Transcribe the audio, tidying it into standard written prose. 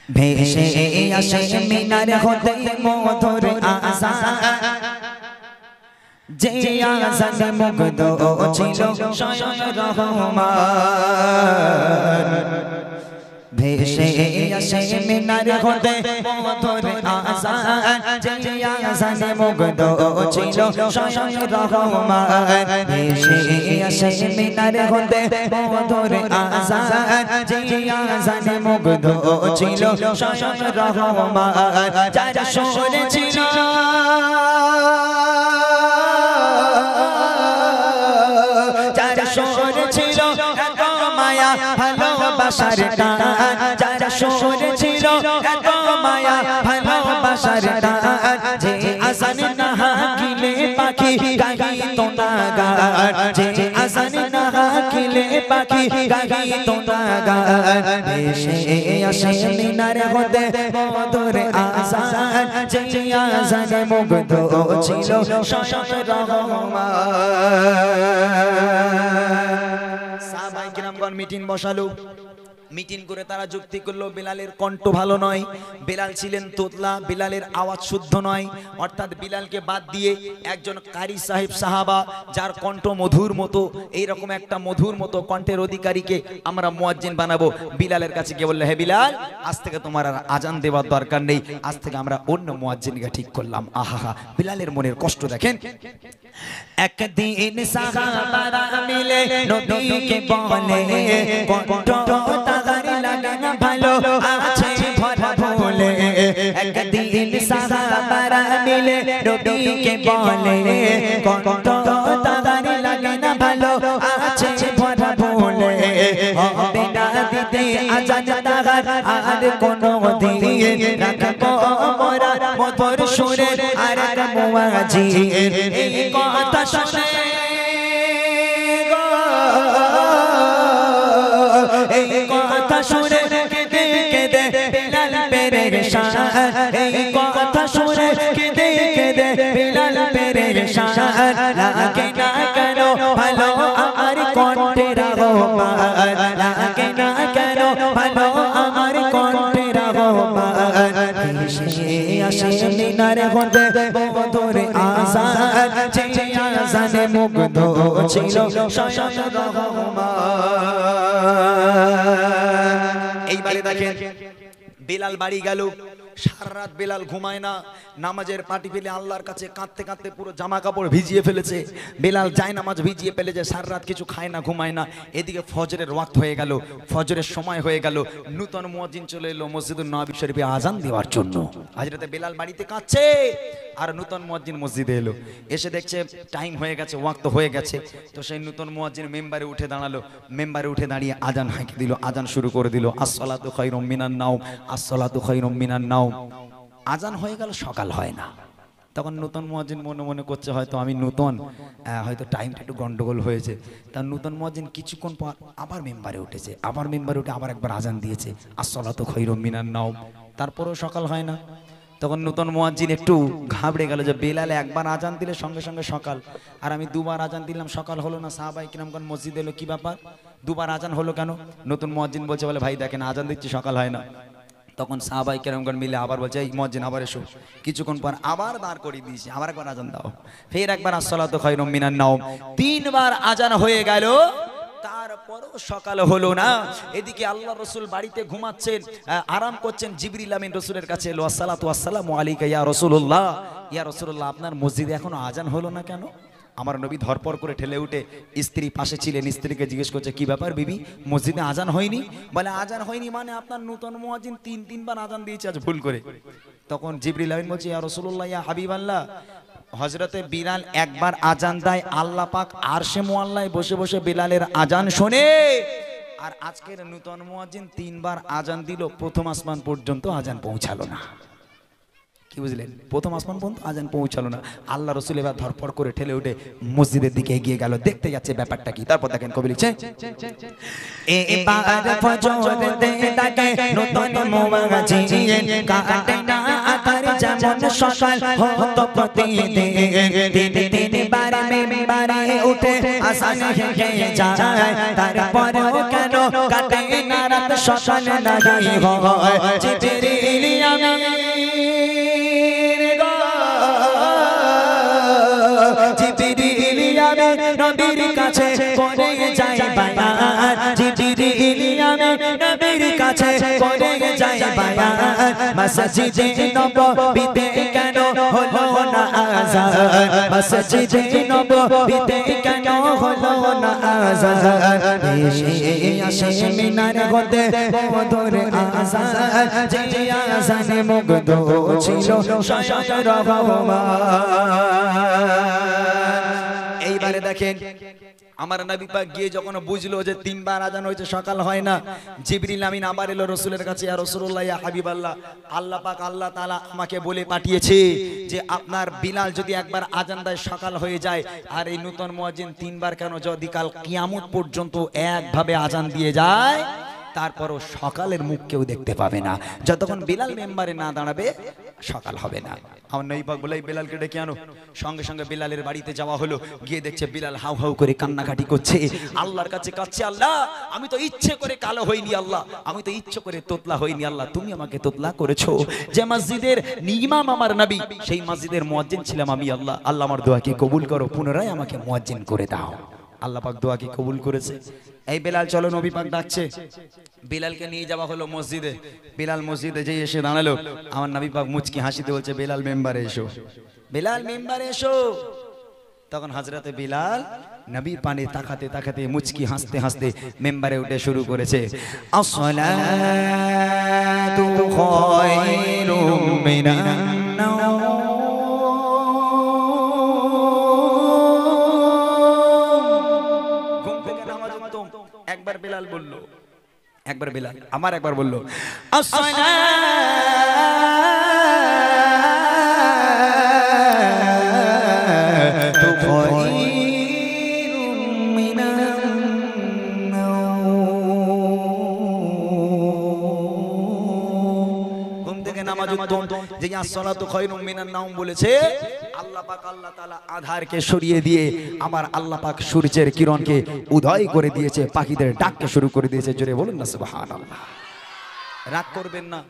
ভেসে আসে মিনার হতে মধুর আজান, যে আজানে মুগ্ধ ছিল স্বয়ং রহমান। ভেসে আসে মিনার হতে মধুর আজান, যে আজানে মুগ্ধ ছিল স্বয়ং রহমান। ভেসে আসে মিনার হতে মধুর আজান, যে আজানে মুগ্ধ ছিল স্বয়ং রহমান। যারা শুনেছিল যারা শুনেছিল এত মায়া ভালোবাসার টান, যারা শুনেছিল এত মায়া ভালোবাসার টান, যে আজান না হাকিলে পাখি গাইতো না গান, যে আজান না হাকিলে পাখি গাইতো না গান। ভেসে আসে মিনার হতে মধুর আজান, যে আজানে মুগ্ধ ছিল স্বয়ং রহমান। সাহাবায়ে কিরামগণ মিটিং বসালো, মিটিং করে তারা যুক্তি করলো বিলালের কণ্ঠ ভালো নয়, বিলাল ছিলেন তোতলা, বিলালের আওয়াজ শুদ্ধ নয়, অর্থাৎ বিলালকে বাদ দিয়ে একজন কারি সাহেব সাহাবা যার কণ্ঠ মধুর মতো, এইরকম একটা মধুর মতো কণ্ঠের অধিকারীকে আমরা মুয়াজ্জিন বানাবো। বিলালের কাছে গিয়ে বললো, হে বিলাল, আজ থেকে তোমার আর আজান দেওয়ার দরকার নেই, আজ থেকে আমরা অন্য মুয়াজ্জিনকে ঠিক করলাম। আহা, বিলালের মনের কষ্ট দেখেন। একদিন সাহাবারা মিলে নবীকে বলে, কণ্ঠ তাহার লাগে না ভালো, আছে ভরা ভুলে। একদিন সাহাবারা মিলে নবীকে বলে, কণ্ঠ তাহার লাগে না ভালো, আছে ভরা ভুলে। হবে না দিতে আজান তাহার আর কোনো দিন, রাখবো মোরা মধুর সুরে আর এক মুয়াজ্জিন। এই কথা শুনে গো, এই কথা শুনে কেঁদে কেঁদে বিলাল পেরেশান, এই কথা শুনে কেঁদে কেঁদে বিলাল পেরেশান। লাগে না কেন ভালো আমার কণ্ঠের আহ্বান, লাগে না কেন ভালো আমার কণ্ঠের আহ্বান। ভেসে আসে মিনার হতে মধুর আজান, যে আজানে মুগ্ধ ছিল স্বয়ং রহমান। এইবারে দেখেন বিলাল বাড়ি গেল, সারা রাত বিলাল ঘুমায় না, নামাজের পাটি ফেলে আল্লাহর কাছে কাঁদতে কাঁদতে পুরো জামা কাপড় ভিজিয়ে ফেলেছে। বিলাল যায় নামাজ ভিজিয়ে ফেলেছে, সারা রাত কিছু খায় না, ঘুমায় না। এদিকে ফজরের ওয়াক্ত হয়ে গেল, ফজরের সময় হয়ে গেল, নূতন মুয়াজ্জিন চলে এলো মসজিদুন নববী শরীফে আজান দেওয়ার জন্য। হযরতে বিলাল বাড়িতে কাঁদছে আর নূতন মুয়াজ্জিন মসজিদে এলো, এসে দেখছে টাইম হয়ে গেছে, ওয়াক্ত হয়ে গেছে। তো সেই নূতন মুয়াজ্জিন মেম্বারে উঠে দাঁড়ালো, মেম্বারে উঠে দাঁড়িয়ে আজান হাঁকি দিল, আজান শুরু করে দিল, আসসালাতু খায়রুম মিনান নাওম, আসসালাতু খায়রুম মিনান নাওম। আজান হয়ে গেল, সকাল হয় না। তখন নতুন মুয়াজ্জিন মনে মনে করছে হয়তো আমি নতুন, হয়তো টাইমটা একটু গন্ডগোল হয়েছে। তার নতুন মুয়াজ্জিন কিছুক্ষণ পর আবার মেম্বারে উঠেছে, আবার মেম্বারে উঠে আবার একবার আজান দিয়েছে, আসসালাতু খায়রুম মিনান নাওম। তারপরেও সকাল হয় না। তখন নতুন মুয়াজ্জিন একটু ঘাবড়ে গেল যে বেলালে একবার আজান দিলে সঙ্গে সঙ্গে সকাল, আর আমি দুবার আজান দিলাম সকাল হলো না। সাহাবায়ে কিরামগণ মসজিদে এলো, কি ব্যাপার, দুবার আজান হলো কেন? নতুন মুয়াজ্জিন বলছে, বলে ভাই দেখেন আজান দিচ্ছি, সকাল হয় না। তখন সাহাবায়ে কেরামগণ মিলে আবার বলছে, এই মুয়াজ্জিন আবার এসো। কিছুক্ষণ পর আবার দাঁড় করিয়ে দিয়েছে, আবার একবার আজান দাও, ফের একবার আসসালাতু খায়রুম মিনান নাওম। তিনবার আজান হয়ে গেল, তারপরও সকাল হলো না। এদিকে আল্লাহ রসুল বাড়িতে ঘুমাচ্ছেন, আরাম করছেন। জিবরিল আমিন রসুলের কাছে এলো, আসসালাতু আসসালামু আলাইকা ইয়া রাসূলুল্লাহ, ইয়া রাসূলুল্লাহ আপনার মসজিদে এখনো আজান হলো না কেন? আমার নবী ধরপর করে ঠেলে উঠে, স্ত্রী পাশে ছিলেন, স্ত্রীকে জিজ্ঞেস করছে, কি ব্যাপার বিবি, মসজিদে আজান হয়নি? বলে আজান হয়নি মানে আপনার নূতন মুয়াজ্জিন তিনবার আজান দিয়েছে আজ ভুল করে। তখন জিবরিল আমিন বলছে, ইয়া রাসূলুল্লাহ ইয়া হাবিবাল্লাহ, হযরতে বিলাল একবার আজান দেয়, আল্লাহ পাক আরশে মুআল্লায় বসে বসে বিলালের আজান শোনে। আর আজকের নূতন মুয়াজ্জিন তিনবার আজান দিল, প্রথম আসমান পর্যন্ত আজান পৌঁছালো না। কি বুঝলেন? প্রথম আসমান পর্যন্ত আজান পৌঁছালো না। আল্লাহ রাসূল এবার ধরপড় করে ঠেলে উঠে মসজিদের দিকে এগিয়ে গেল, দেখতে যাচ্ছে ব্যাপারটা কি। তারপর দেখেন কবি লিখছে, এবার ফজর দেদাকে নতুন মুয়াজ্জিন কাটে না আকার যেমন সকাল হতো প্রতিদিন, তিনবার বারে মেম্বারে উঠে আসান হেঁকে যায় তারপরেও কেন কাটে না রাত সকাল নাহি হয় জিবরিল আমিন গো জিবরিল আমিন নবীর কাছে করে যায় বায়ান জিবরিল আমিন নবীর কাছে করে যায় বায়ান মসজিদে নববীতে কেন হলো না আযান মসজিদে নববীতে কেন হলো না আযান এসে আসে মিনার হতে মধুর আযান যে আযানে মুগ্ধ ছিল স্বয়ং রহমান। এইবারে দেখেন আমার নবী পাক গিয়ে যখন বুঝলো যে তিনবার আজান হয়েছে সকাল হয় না, জিবরিল আমিন আবার এলো রাসূলের কাছে, ইয়া রাসূলুল্লাহ ইয়া হাবিবাল্লাহ, আল্লাহ পাক আল্লাহ তাআলা আমাকে বলে পাঠিয়েছে যে আপনার বিলাল যদি একবার আজান দেয় সকাল হয়ে যায়, আর এই নূতন মুয়াজ্জিন তিনবার কেন যদি কাল কিয়ামত পর্যন্ত একভাবে আজান দিয়ে যায় তারপরও সকালের মুখ কেউ দেখতে পাবে না, যতক্ষণ বিলাল মেম্বারে না দাঁড়াবে সকাল হবে না। আমার নবী পাক বলে বিলালকে ডেকে আনো। সঙ্গে সঙ্গে বিলালের বাড়িতে যাওয়া হলো, গিয়ে দেখছে বিলাল হাউ হাউ করে কান্নাকাটি করছে, আল্লাহর কাছে কাঁদছে, আল্লাহ আমি তো ইচ্ছে করে কালো হইনি, আল্লাহ আমি তো ইচ্ছে করে তোতলা হইনি, আল্লাহ তুমি আমাকে তোতলা করেছো। যে মসজিদের ইমাম আমার নবী, সেই মসজিদের মুয়াজ্জিন ছিলাম আমি, আল্লাহ আল্লাহ আমার দোয়াকে কবুল করো, পুনরায় আমাকে মুয়াজ্জিন করে দাও। আল্লাহ পাক দোয়াকে কবুল করেছে। এই বেলাল চলো, নবী পাক ডাকছে, বিলালকে নিয়ে যাওয়া হলো মসজিদে। বিলাল মসজিদে যেই এসে দাঁড়ালো, আমার নবী পাক মুচকি হাসিতে বলছে, বেলাল মেম্বারে এসো, বেলাল মেম্বারে এসো। তখন হযরতে বিলাল নবীর পানে তাকাতে তাকাতে মুচকি হাসতে হাসতে মেম্বারে উঠে শুরু করেছে, আসসালাতু খায়রুম মিনান নাওম। একবার বেলাল বলল, একবার বেলাল আমার একবার বলল, আসসালাতু খায়রুম মিনান নাওম। ঘুম থেকে নামাজ উত্তম, যে আসসালাতু খায়রুম মিনান নাওম বলেছে, আল্লাহ পাক আল্লাহ তাআলা আধারকে সরিয়ে দিয়ে আমার আল্লাহ পাক সূর্যের কিরণকে উদয় করে দিয়েছে, পাখিদের ডাককে শুরু করে দিয়েছে। জোরে বলুন না সুবহানাল্লাহ। রাগ করবেন না,